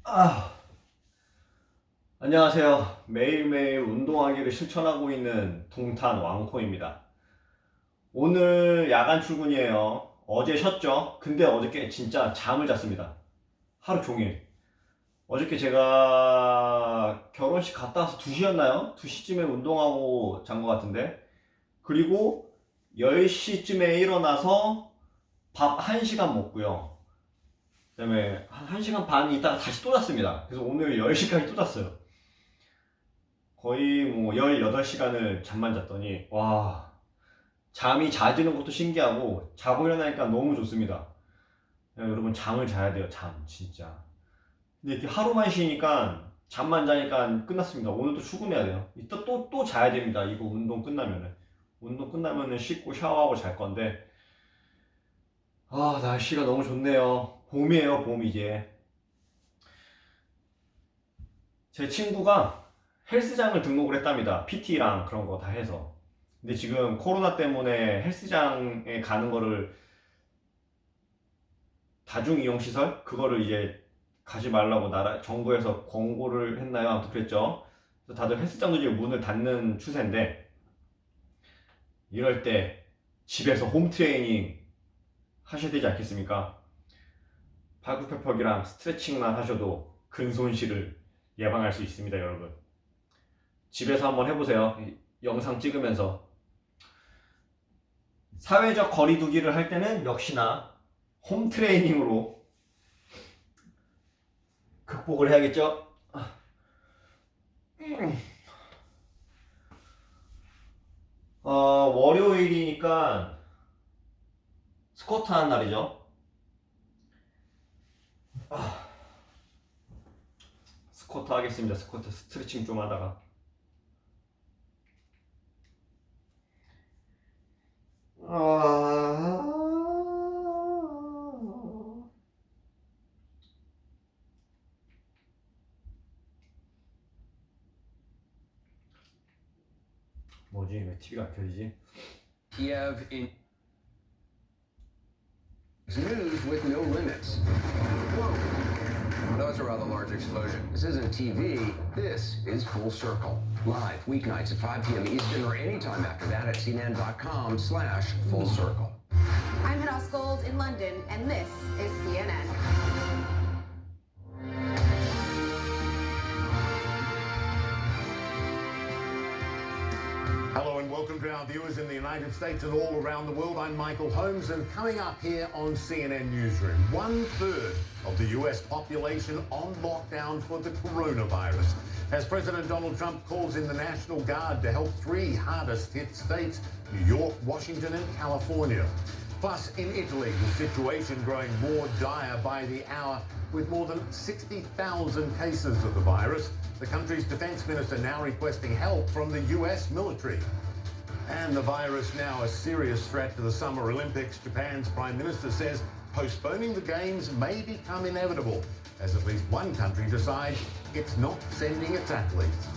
아, 안녕하세요. 매일매일 운동하기를 실천하고 있는 동탄 왕코입니다. 오늘 야간 출근이에요. 어제 쉬었죠? 근데 어저께 진짜 잠을 잤습니다. 하루 종일. 어저께 제가 결혼식 갔다 와서 2시였나요? 2시쯤에 운동하고 잔 것 같은데. 그리고 10시쯤에 일어나서 밥 1시간 먹고요. 그 다음에 한 1시간 반 있다가 다시 또 잤습니다. 그래서 오늘 10시까지 또 잤어요. 거의 뭐 18시간을 잠만 잤더니 와, 잠이 잦는 것도 신기하고 자고 일어나니까 너무 좋습니다. 여러분, 잠을 자야 돼요. 잠 진짜. 근데 이렇게 하루만 쉬니까, 잠만 자니까 끝났습니다. 오늘도 출근해야 돼요. 이따 또 자야 됩니다. 이거 운동 끝나면은 씻고 샤워하고 잘 건데, 날씨가 너무 좋네요. 봄이에요, 봄. 이제 제 친구가 헬스장을 등록을 했답니다. PT랑 그런 거 다 해서. 근데 지금 코로나 때문에 헬스장에 가는 거를, 다중이용시설? 그거를 이제 가지 말라고 정부에서 권고를 했나요? 아무튼 그랬죠. 그래서 다들 헬스장도 이제 문을 닫는 추세인데, 이럴 때 집에서 홈트레이닝 하셔야 되지 않겠습니까? 팔굽혀펴기랑 스트레칭만 하셔도 근손실을 예방할 수 있습니다, 여러분. 집에서 한번 해보세요. 영상 찍으면서. 사회적 거리두기를 할 때는 역시나 홈트레이닝으로 극복을 해야겠죠? 월요일이니까 스쿼트 하는 날이죠. 스쿼트 하겠습니다. 스쿼트 스트레칭 좀 하다가. 뭐지? 왜 TV가 안 켜지지? Kiev in news with no limits. Whoa. That was a rather large explosion. This isn't TV. This is Full Circle. Live weeknights at 5 p.m. Eastern or anytime after that at cnn.com/Full Circle. I'm Hadas Gold in London, and this is CNN. Hello and welcome to our viewers in the United States and all around the world. I'm Michael Holmes, and coming up here on CNN Newsroom, 1/3 of the US population on lockdown for the coronavirus. As President Donald Trump calls in the National Guard to help 3 hardest hit states, New York, Washington and California. Plus, in Italy, the situation growing more dire by the hour with more than 60,000 cases of the virus. The country's defense minister now requesting help from the US military. And the virus now a serious threat to the Summer Olympics. Japan's prime minister says postponing the games may become inevitable as at least one country decides it's not sending its athletes.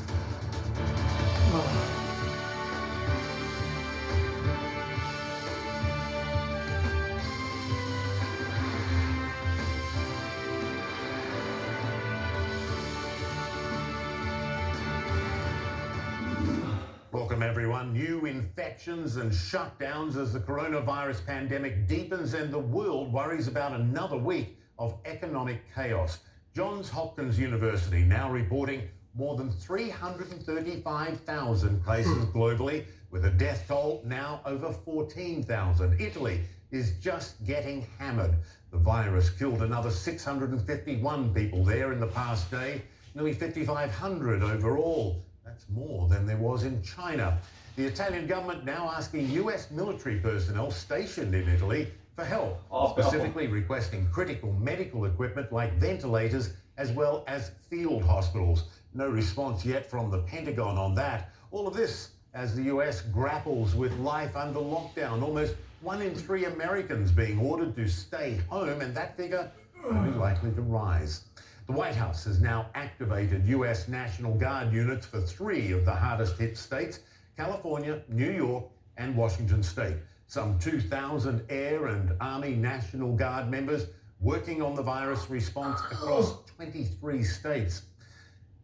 Welcome everyone. New infections and shutdowns as the coronavirus pandemic deepens and the world worries about another week of economic chaos. Johns Hopkins University now reporting more than 335,000 cases globally, with a death toll now over 14,000. Italy is just getting hammered. The virus killed another 651 people there in the past day, nearly 5,500 overall. That's more than there was in China. The Italian government now asking US military personnel stationed in Italy for help, specifically requesting critical medical equipment like ventilators as well as field hospitals. No response yet from the Pentagon on that. All of this as the US grapples with life under lockdown. Almost 1 in 3 Americans being ordered to stay home, and that figure only likely to rise. The White House has now activated US National Guard units for 3 of the hardest hit states, California, New York, and Washington State. Some 2,000 Air and Army National Guard members working on the virus response across 23 states.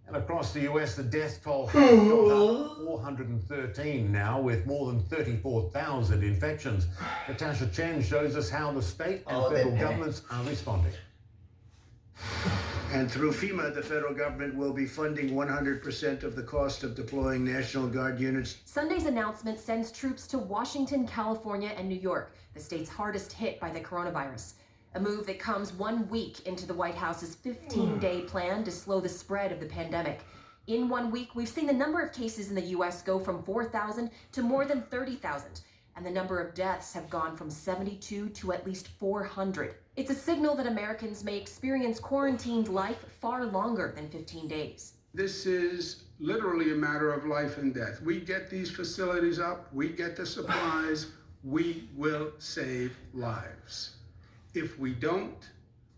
And across the US, the death toll has gone up 413 now, with more than 34,000 infections. Natasha Chen shows us how the state and federal governments are responding. And through FEMA, the federal government will be funding 100% of the cost of deploying National Guard units. Sunday's announcement sends troops to Washington, California, and New York, the states hardest hit by the coronavirus. A move that comes 1 week into the White House's 15-day plan to slow the spread of the pandemic. In 1 week, we've seen the number of cases in the U.S. go from 4,000 to more than 30,000. And the number of deaths have gone from 72 to at least 400. It's a signal that Americans may experience quarantined life far longer than 15 days. This is literally a matter of life and death. We get these facilities up, we get the supplies, we will save lives. If we don't,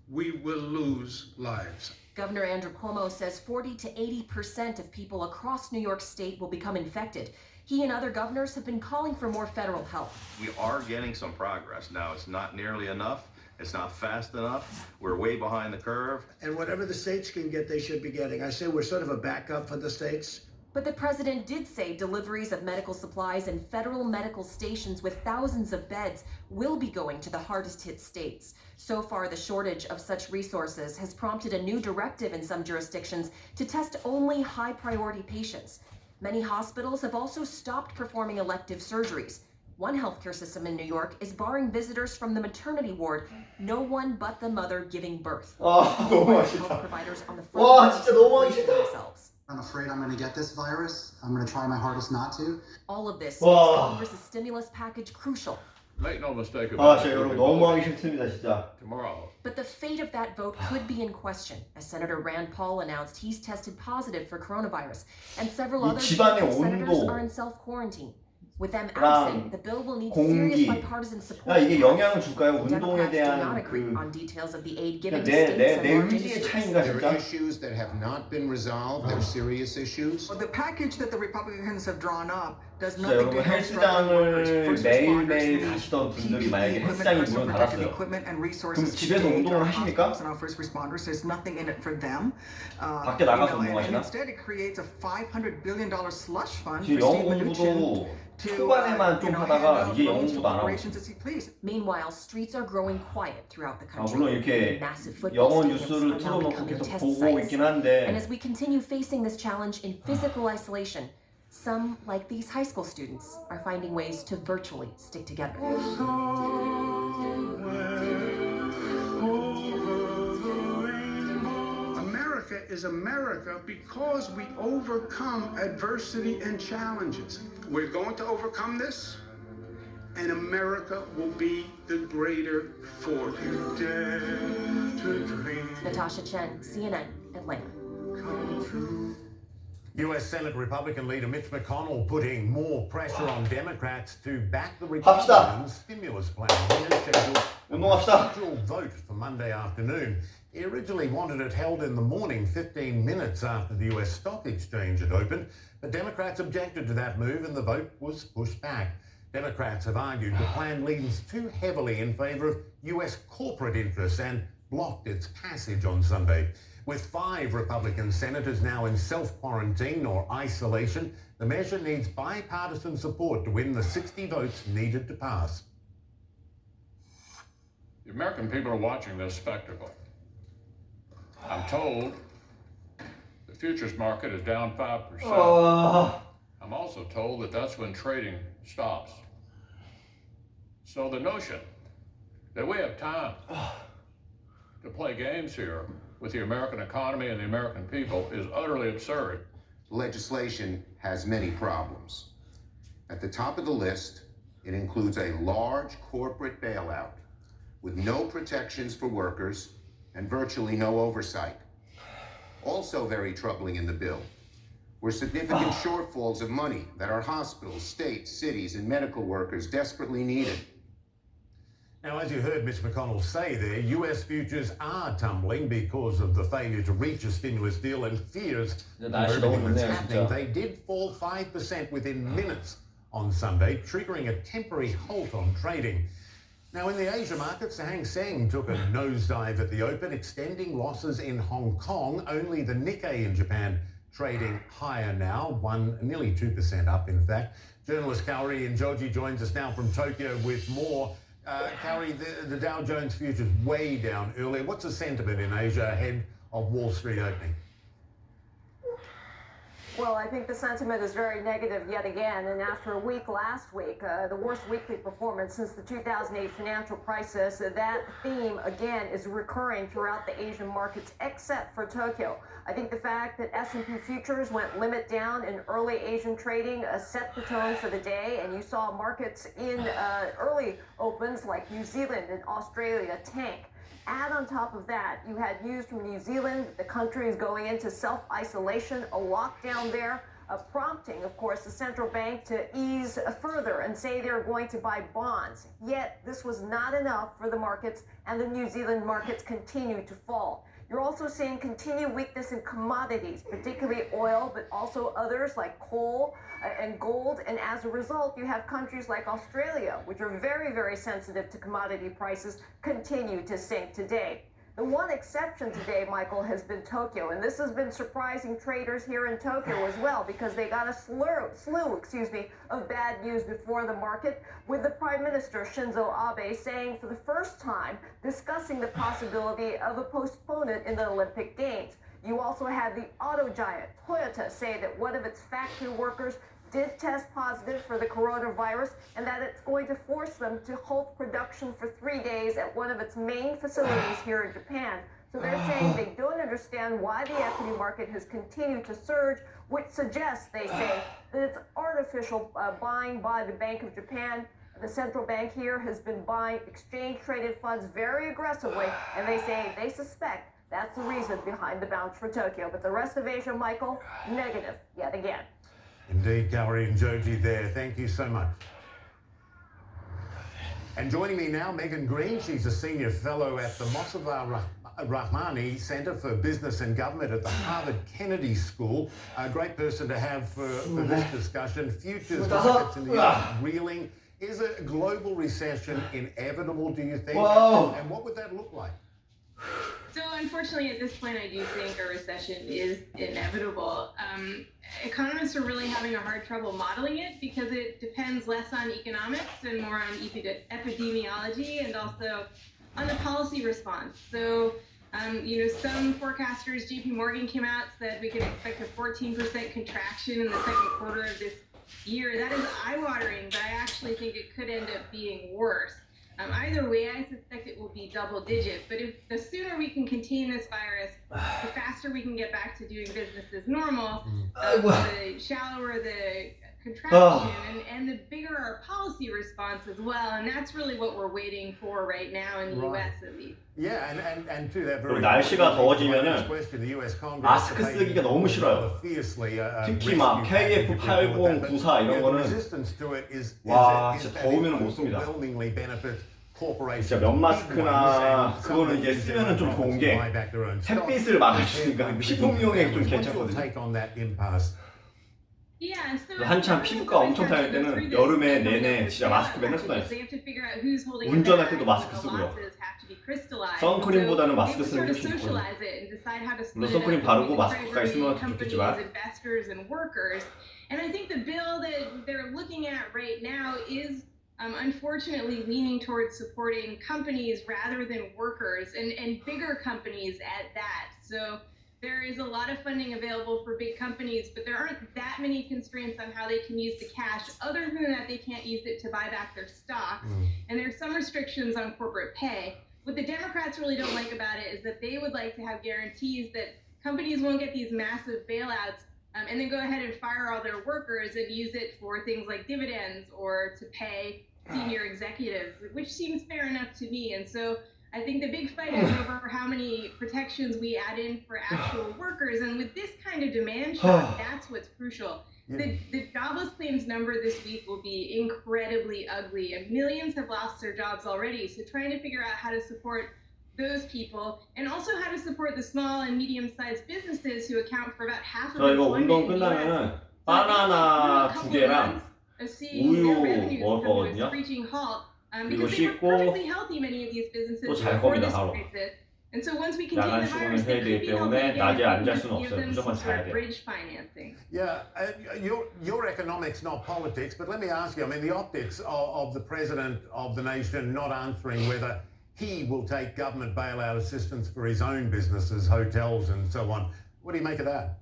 we will lose lives. Governor Andrew Cuomo says 40 to 80% of people across New York State will become infected. He and other governors have been calling for more federal help. We are getting some progress. Now, it's not nearly enough. It's not fast enough. We're way behind the curve. And whatever the states can get, they should be getting. I say we're sort of a backup for the states. But the president did say deliveries of medical supplies and federal medical stations with thousands of beds will be going to the hardest hit states. So far, the shortage of such resources has prompted a new directive in some jurisdictions to test only high priority patients. Many hospitals have also stopped performing elective surgeries. One healthcare system in New York is barring visitors from the maternity ward, no one but the mother giving birth. 너무 Health 맛있다. providers on the 와, front 진짜 너무 line 맛있다. themselves. I'm afraid I'm going to get this virus. I'm going to try my hardest not to. All of this 와. makes Congress's stimulus package crucial. Make no mistake 아, about 진짜 it. 여러분 너무 하기 싫습니다, 진짜. Tomorrow. But the fate of that vote could be in question, as Senator Rand Paul announced he's tested positive for coronavirus, and several 이 other 집안의 senators 온도, are in self-quarantine. With them 랑 absent, the bill will need 공기. serious bipartisan 야, support. 이게 영향을 줄까요? 운동에 Democrats do not 대한 agree 그 on details of the aid given to 내 states and large 의지의 industries. 차이인가 There 진짜? are issues that have not been resolved. They're serious issues. Well, the package that the Republicans have drawn up does 진짜 nothing 여러분 to help struggling workers, 헬스장을 first 매일매일 responders, 가시던 분들이 PPE 만약에 equipment, 헬스장이 personal 문을 protective 닫았어요. equipment and 그럼 resources 집에서 to aid 운동을 our 하십니까? hospitals and our first responders. There's nothing in it for them. 밖에 나가서 and 운동하시나? instead it creates a $500 billion slush fund 지금 for 영어 Steve Mnuchin 공부도 to 초반에만 좀 hand 하다가 out 이제 영어 loans to 공부도 안 하고 corporations as he please. Meanwhile, streets are growing quiet throughout the 아, country. 물론 이렇게 Massive football 영어 stadiums 뉴스를 are now 틀어놓고 becoming 계속 test 보고 sites. 있긴 한데 And as we continue facing this challenge in physical isolation, some, like these high school students, are finding ways to virtually stick together. America is America because we overcome adversity and challenges. We're going to overcome this, and America will be the greater for it. Natasha Chen, CNN, Atlanta. US Senate Republican leader Mitch McConnell putting more pressure on Democrats to back the Republican stimulus plan. He has scheduled a 운동합시다. procedural vote for Monday afternoon. He originally wanted it held in the morning, 15 minutes after the US stock exchange had opened, but Democrats objected to that move and the vote was pushed back. Democrats have argued the plan leans too heavily in favor of US corporate interests and blocked its passage on Sunday. With 5 Republican senators now in self-quarantine or isolation, the measure needs bipartisan support to win the 60 votes needed to pass. The American people are watching this spectacle. I'm told the futures market is down 5%. I'm also told that that's when trading stops. So the notion that we have time to play games here with the American economy and the American people is utterly absurd. Legislation has many problems. At the top of the list, it includes a large corporate bailout with no protections for workers and virtually no oversight. Also very troubling in the bill were significant shortfalls of money that our hospitals, states, cities, and medical workers desperately needed. Now, as you heard Mitch McConnell say there, US futures are tumbling because of the failure to reach a stimulus deal and fears of 날씨 너무 everything that's 좋네요, happening. 진짜. They did fall 5% within minutes on Sunday, triggering a temporary halt on trading. Now, in the Asia markets, the Hang Seng took a nosedive at the open, extending losses in Hong Kong. Only the Nikkei in Japan trading higher now, nearly 2% up, in fact. Journalist Kaori Njoji joins us now from Tokyo with more. Kaori, the Dow Jones futures way down earlier. What's the sentiment in Asia ahead of Wall Street opening? Well, I think the sentiment is very negative yet again. And after a week last week, the worst weekly performance since the 2008 financial crisis, that theme again is recurring throughout the Asian markets, except for Tokyo. I think the fact that S&P futures went limit down in early Asian trading set the tone for the day. And you saw markets in early opens like New Zealand and Australia tank. Add on top of that, you had news from New Zealand. The country is going into self-isolation, a lockdown there, prompting, of course, the central bank to ease further and say they're going to buy bonds. Yet, this was not enough for the markets, and the New Zealand markets continue to fall. You're also seeing continued weakness in commodities, particularly oil, but also others like coal and gold. And as a result, you have countries like Australia, which are very, very sensitive to commodity prices, continue to sink today. The one exception today, Michael, has been Tokyo, and this has been surprising traders here in Tokyo as well, because they got a slew of bad news before the market, with the Prime Minister Shinzo Abe saying for the first time, discussing the possibility of a postponement in the Olympic Games. You also had the auto giant Toyota say that one of its factory workers did test positive for the coronavirus, and that it's going to force them to halt production for 3 days at one of its main facilities here in Japan. So they're saying they don't understand why the equity market has continued to surge, which suggests, they say, that it's artificial buying by the Bank of Japan. The central bank here has been buying exchange-traded funds very aggressively, and they say they suspect that's the reason behind the bounce for Tokyo. But the rest of Asia, Michael, negative yet again. Indeed, Kaori Njoji there. Thank you so much. And joining me now, Megan Green. She's a senior fellow at the Mossavar Rahmani Center for Business and Government at the Harvard Kennedy School. A great person to have for this discussion. Futures markets in the US reeling. Is a global recession inevitable, do you think? And what would that look like? So unfortunately, at this point, I do think a recession is inevitable. Economists are really having a hard trouble modeling it because it depends less on economics and more on epidemiology and also on the policy response. So, some forecasters, JP Morgan came out, said we could expect a 14% contraction in the second quarter of this year. That is eye-watering, but I actually think it could end up being worse. Either way, I suspect it will be double-digit. But the sooner we can contain this virus, the faster we can get back to doing business as normal. The shallower the contraction, and the bigger our policy response as well. And that's really what we're waiting for right now in the U.S. at least. Yeah, and to that very 날씨가 더워지면은 마스크 쓰기가 너무 싫어요. 특히 막 KF80, 94 이런 거는 와 진짜 더우면 못 씁니다. 진짜 면 마스크나 그거는 이제 쓰면은 좀 좋은 게 햇빛을 막아주니까 식품용에 좀 괜찮거든요. 한참 피부과 엄청 타일 때는 여름에 내내 진짜 마스크 맨날 쓰고 다녔어요. 운전할 때도 마스크 쓰고요. 선크림보다는 마스크 쓰는 게 훨씬 좋거든요. 물론 선크림 바르고 마스크 가까이 쓰면 더 좋겠지만. And I think the bill that they're looking at right now is unfortunately leaning towards supporting companies rather than workers, and bigger companies at that. So there is a lot of funding available for big companies, but there aren't that many constraints on how they can use the cash. Other than that, they can't use it to buy back their stock. And there's some restrictions on corporate pay. What the Democrats really don't like about it is that they would like to have guarantees that companies won't get these massive bailouts and then go ahead and fire all their workers and use it for things like dividends or to pay senior executives, which seems fair enough to me. And so I think the big fight is over how many protections we add in for actual workers. And with this kind of demand shock, that's what's crucial. The jobless claims number this week will be incredibly ugly, and millions have lost their jobs already. So trying to figure out how to support those people and also how to support the small and medium-sized businesses who account for about half of employment in the US. 바나나 2개랑 우유 먹을 거거든요. 그리고 because they were 씻고 perfectly healthy, many of these businesses 또 잘 before 겁니다, this 바로. crisis. And so once we contain 야간 the virus, 출근을 they 해야 could 되기 be healthy 때문에 again 낮에 if 안 we 잘 just 수는 give 없어요. them 무조건 some sort 자야 of 돼요. bridge financing. Yeah, your economics, not politics, but let me ask you, I mean, the optics of the president of the nation not answering whether he will take government bailout assistance for his own businesses, hotels and so on. What do you make of that?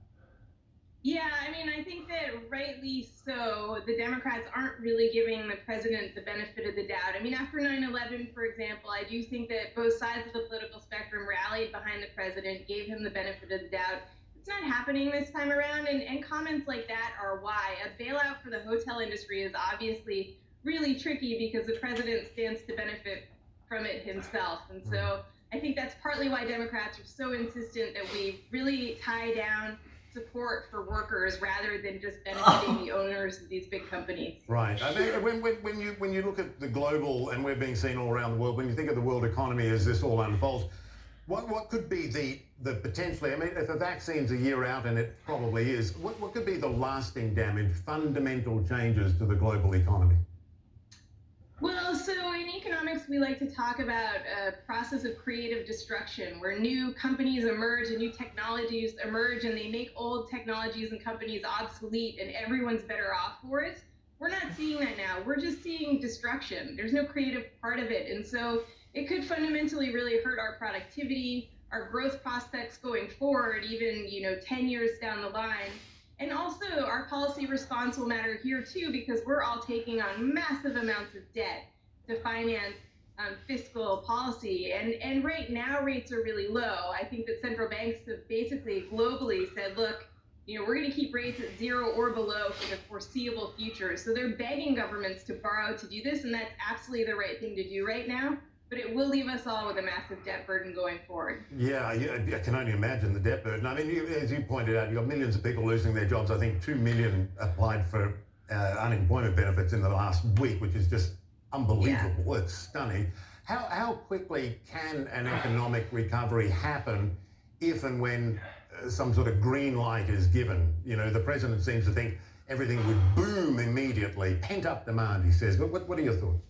Yeah, I mean, I think that rightly so, the Democrats aren't really giving the president the benefit of the doubt. I mean, after 9/11, for example, I do think that both sides of the political spectrum rallied behind the president, gave him the benefit of the doubt. It's not happening this time around, and comments like that are why. A bailout for the hotel industry is obviously really tricky because the president stands to benefit from it himself. And so I think that's partly why Democrats are so insistent that we really tie down support for workers rather than just benefiting the owners of these big companies. Right. I mean, when you look at the global, and we're being seen all around the world, when you think of the world economy as this all unfolds, what could be the potentially, I mean, if a vaccine's a year out, and it probably is, what could be the lasting damage, fundamental changes to the global economy? Well, so in economics, we like to talk about a process of creative destruction where new companies emerge and new technologies emerge and they make old technologies and companies obsolete and everyone's better off for it. We're not seeing that now. We're just seeing destruction. There's no creative part of it. And so it could fundamentally really hurt our productivity, our growth prospects going forward, even, 10 years down the line. And also, our policy response will matter here, too, because we're all taking on massive amounts of debt to finance fiscal policy. And right now, rates are really low. I think that central banks have basically globally said, look, we're going to keep rates at 0 or below for the foreseeable future. So they're begging governments to borrow to do this, and that's absolutely the right thing to do right now. But it will leave us all with a massive debt burden going forward. Yeah, I can only imagine the debt burden. I mean, as you pointed out, you've got millions of people losing their jobs. I think 2 million applied for unemployment benefits in the last week, which is just unbelievable. Yeah. It's stunning. How quickly can an economic recovery happen if and when some sort of green light is given? The president seems to think everything would boom immediately. Pent-up demand, he says. But what are your thoughts?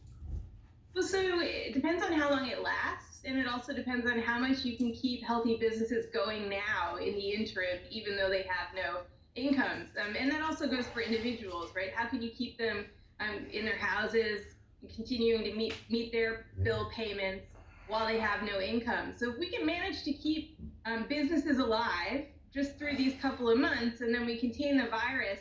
Well, so it depends on how long it lasts, and it also depends on how much you can keep healthy businesses going now in the interim, even though they have no incomes. And that also goes for individuals, right? How can you keep them in their houses, continuing to meet their bill payments while they have no income? So if we can manage to keep businesses alive just through these couple of months, and then we contain the virus,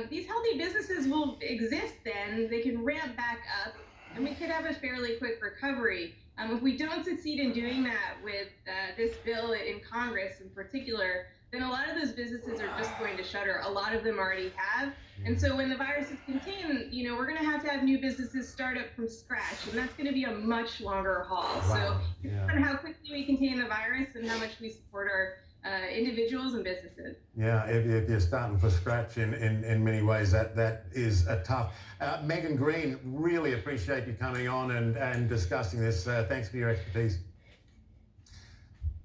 these healthy businesses will exist then. They can ramp back up, and we could have a fairly quick recovery. If we don't succeed in doing that with this bill in Congress in particular, then a lot of those businesses are just going to shutter. A lot of them already have. And so when the virus is contained, we're going to have new businesses start up from scratch, and that's going to be a much longer haul. Wow. So on how quickly we contain the virus and how much we support our individuals and businesses. Yeah, if you're starting from scratch in many ways, that is a tough. Megan Green, really appreciate you coming on and discussing this. Thanks for your expertise.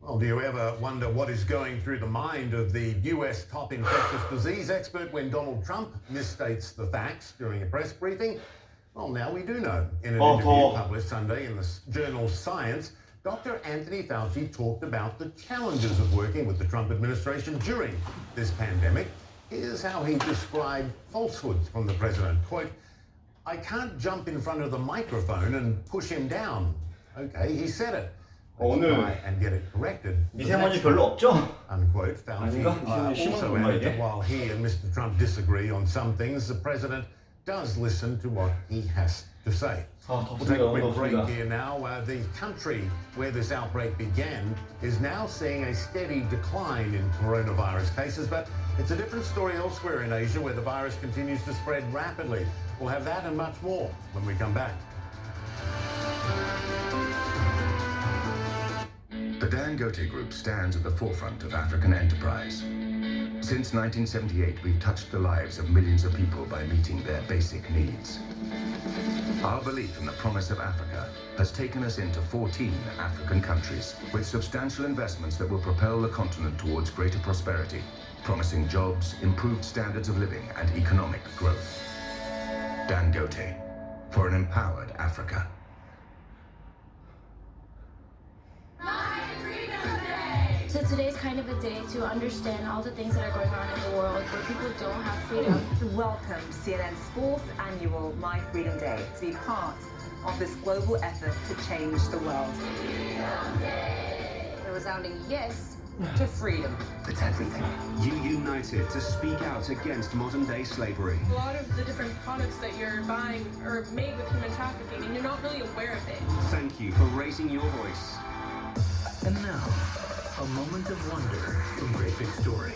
Well, do you ever wonder what is going through the mind of the US top infectious disease expert when Donald Trump misstates the facts during a press briefing? Well, now we do know. In an interview published Sunday in the journal Science, Dr. Anthony Fauci talked about the challenges of working with the Trump administration during this pandemic. Here's how he described falsehoods from the president. Quote, "I can't jump in front of the microphone and push him down." Okay, he said it. 오늘 And get it corrected. 미세먼지 별로 없죠? Unquote. Fauci also added that while he and Mr. Trump disagree on some things, the president does listen to what he has to say. We'll take a quick break here now. The country where this outbreak began is now seeing a steady decline in coronavirus cases, but it's a different story elsewhere in Asia where the virus continues to spread rapidly. We'll have that and much more when we come back. The Dangote Group stands at the forefront of African enterprise. Since 1978, we've touched the lives of millions of people by meeting their basic needs. Our belief in the promise of Africa has taken us into 14 African countries with substantial investments that will propel the continent towards greater prosperity, promising jobs, improved standards of living, and economic growth. Dangote, for an empowered Africa. So today's kind of a day to understand all the things that are going on in the world where people don't have freedom. Welcome to CNN's fourth annual My Freedom Day to be part of this global effort to change the world. A resounding yes to freedom. It's everything. You united to speak out against modern-day slavery. A lot of the different products that you're buying are made with human trafficking, and you're not really aware of it. Thank you for raising your voice. And now, a moment of wonder from Great Big Story.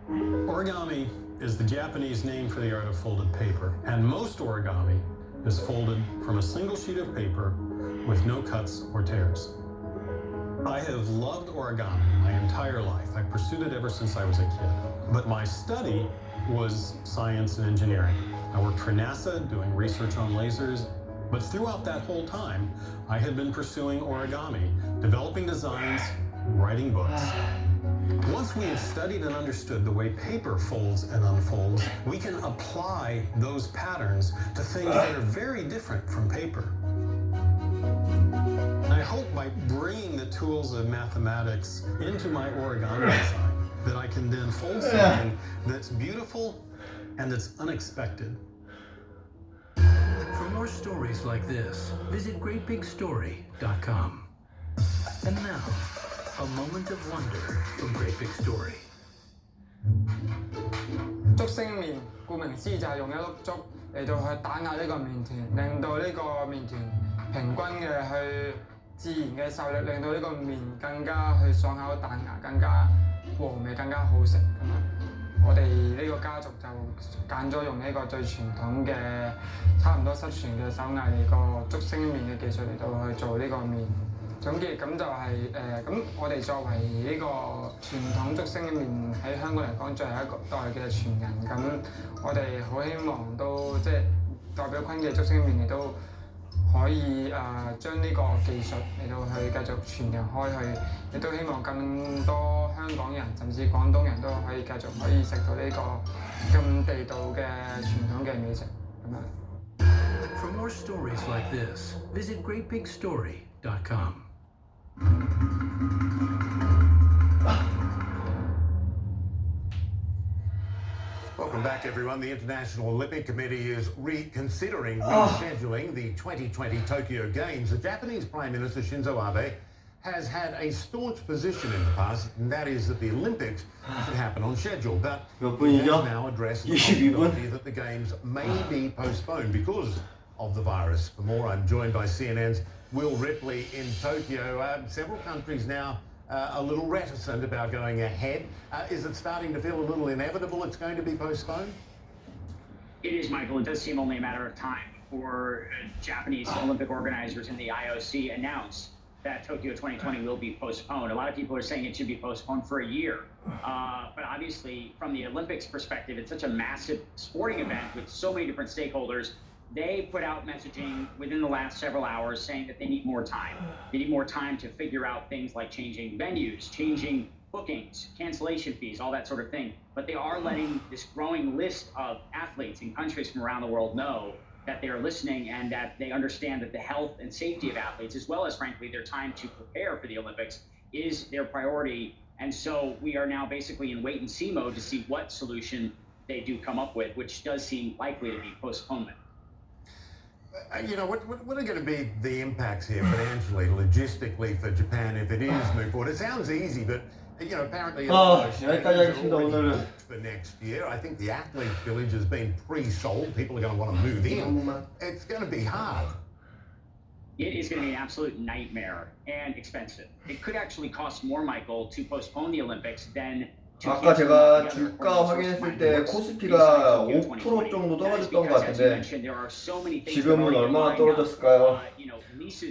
Origami is the Japanese name for the art of folded paper, and most origami is folded from a single sheet of paper with no cuts or tears. I have loved origami my entire life. I pursued it ever since I was a kid. But my study was science and engineering. I worked for NASA doing research on lasers, but throughout that whole time, I had been pursuing origami, developing designs, writing books. Once we have studied and understood the way paper folds and unfolds, we can apply those patterns to things that are very different from paper. I hope by bringing the tools of mathematics into my origami design that I can then fold something that's beautiful and that's unexpected. For more stories like this, visit greatbigstory.com. And now, a moment of wonder from Great Big Story. 竹升麵，顧名思義就係用一粒竹嚟到去打壓呢個麵團，令到呢個麵團平均嘅去自然嘅受力，令到呢個麵更加去爽口彈牙，更加和味，更加好食咁樣。我哋呢個家族就揀咗用呢個最傳統嘅，差唔多失傳嘅手藝嚟個竹升麵嘅技術嚟到去做呢個麵。總結咁就係咁我哋作為呢個傳統竹升麵喺香港嚟講，最後一個代嘅傳人，咁我哋好希望都即係代表坤記竹升麵嚟都可以將呢個技術嚟到去繼續傳揚開去，亦都希望更多香港人甚至廣東人都可以繼續可以食到呢個咁地道嘅傳統嘅美食咁樣。For more stories like this, visit greatbigstory.com. Welcome back, everyone. The International Olympic Committee is reconsidering rescheduling the 2020 Tokyo Games. The Japanese Prime Minister Shinzo Abe has had a staunch position in the past, and that is that the Olympics should happen on schedule. But he has now addressed the possibility that the Games may be postponed because of the virus. For more, I'm joined by CNN's Will Ripley in Tokyo. Several countries now a little reticent about going ahead. Is it starting to feel a little inevitable it's going to be postponed? It is, Michael. It does seem only a matter of time before Japanese Olympic organizers and the IOC announce that Tokyo 2020 will be postponed. A lot of people are saying it should be postponed for a year. But obviously, from the Olympics perspective, it's such a massive sporting event with so many different stakeholders. They put out messaging within the last several hours saying that they need more time. They need more time to figure out things like changing venues, changing bookings, cancellation fees, all that sort of thing. But they are letting this growing list of athletes in countries from around the world know that they are listening and that they understand that the health and safety of athletes, as well as, frankly, their time to prepare for the Olympics, is their priority. And so we are now basically in wait-and-see mode to see what solution they do come up with, which does seem likely to be postponement. You know, what are going to be the impacts here financially, logistically for Japan if it is moved forward? It sounds easy, but, you know, apparently 여기까지 하겠습니다, 오늘은. for next year. I think the Athlete Village has been pre-sold. People are going to want to move in. It's going to be hard. It is going to be an absolute nightmare and expensive. It could actually cost more, Michael, to postpone the Olympics than 아까 제가 주가 확인했을 때 코스피가 5% 정도 떨어졌던 것 같은데 지금은 얼마나 떨어졌을까요?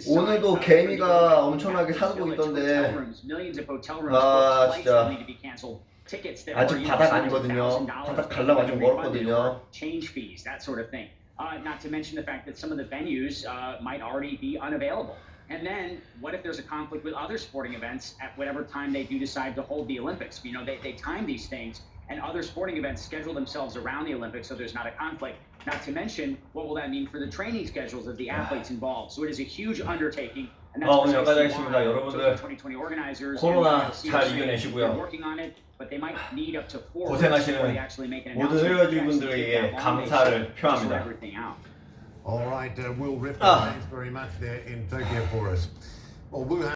오늘도 개미가 엄청나게 사고 있던데 아 진짜 아직 바닥 아니거든요. 바닥 가려면 아직 멀었거든요. Not to mention the fact that some of the venues might already be unavailable. And then what if there's a conflict with other sporting events at whatever time they do decide to hold the Olympics? You know, they time these things and other sporting events schedule themselves around the Olympics so there's not a conflict. Not to mention, what will that mean for the training schedules of the athletes involved? So it is a huge undertaking. And that's 오늘 여기까지 precisely 하겠습니다. why 여러분들 Tokyo 2020 organizers 코로나 and the IOC 잘 are saying they're 이겨내시고요. working on it, but they might need up to 4 weeks 고생하시는 before they actually make an 모든 announcement to actually take 의료진분들에게 that long 감사를 vacation to sort 표합니다. everything out. All right, Will Ripper, thanks very much there in Tokyo for us. Well, Wuhan